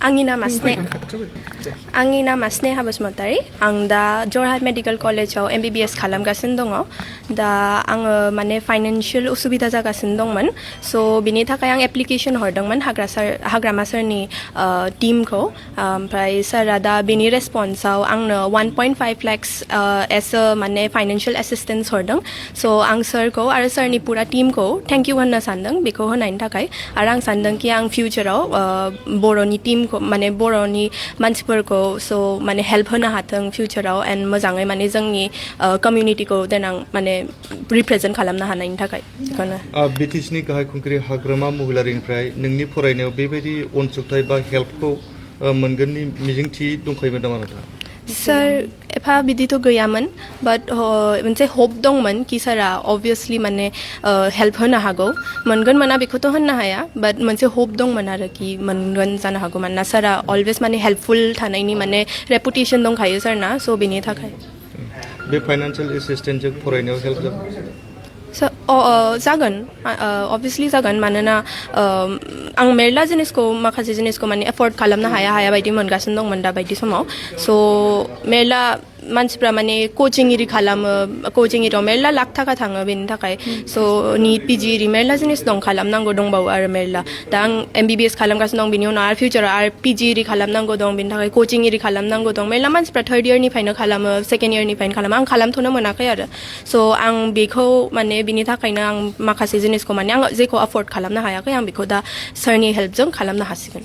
आंनि नामा स्नेहा बसुमतारी आं दा जरहाट मेडिकल कलेजाव MBBS खालामगासिनो दङ दा आङो माने फाइनान्शियल उसुबिदा जागासिनो दंमोन स' बिनि थाखाय आं एप्लिकेशन हरदोंमोन हाग्रामा सारनि टीमखौ ओमफ्राय सारा दा बिनि रेसपन्सआव आंनो 1.5 lakhs एस माने फाइनान्शियल एसिस्टेन्स हरदों स' आं सारखौ आरो सारनि पुरा टीमखौ थेंक इउ होननो सानदों बेखौ होनायनि थाखाय आरो आं सानदों कि आं फिउचाराव बर'नि टीमखौ माने बर'नि मानसिफोरखौ स' माने हेल्प होनो हाथों फिउचाराव एन्ड मोजाङै माने जोंनि कमिउनिटिखौ देनां माने रिप्रेजेन्ट खालामनो हानायनि थाखाय बेखौनो BTCनि गाहाय खुंगिरि हाग्रामा महिलारिनिफ्राय नोंनि फरायनायाव बेबायदि अनसुंथाइ बा हेल्पखौ मोनगोननि मिजिंथि दंखायोमोन नामा नोंथाङा सर एफा बिदिथ' गैयामोन बाट मोनसे होप दंमोन कि सारा अभियासलि माने हेल्प होनो हागौ मोनगोन मोना बेखौथ' होननो हाया बाट मोनसे होप दंमोन आरो कि मोनगोन जानो हागौ मानोना सारा अलवेज माने हेल्पफुल थानायनि माने रेपुटेसन दंखायो सारना स' बेनि थाखाय बे फाइनान्शियel एसिस्टेन्टजों फरायनायाव हेल्प जागोन जागोन अभियासलि जागोन मानोना आं मेरला जिनिसखौ माखासे जिनिसखौ माने एफर्ड खालामनो हाया बायदि मोनगासिनो दंमोन दा बायदि समाव स' मेरला मानसिफ्रा माने कचिं इरि खालामो कचिं इरियाव मेरला लाख थाखा थाङो बेनि थाखाय स' निट PG इरि मेरला जिनिस दं खालामनांगौ दंबावो आरो मेरला दा आं MBBS खालामगासिनो दं बिनि उनाव आरो फिउचाराव आरो PG इरि खालामनांगौ दं बेनि थाखाय कचिं इरि खालामनांगौ दं मेरला मानसिफ्रा थर्ड इयरनिफ्रायनो खालामो सेकेन्ड इयरनिफ्रायनो खालामो आं खालामथ'नो मोनाखै आरो स' आं बेखौ माने बिनि थाखायनो आं माखासे जिनिसखौ माने आं जेखौ एफर्ड खालामनो हायाखै आं बेखौ दा सारनि हेल्पजों खालामनो हासिगोन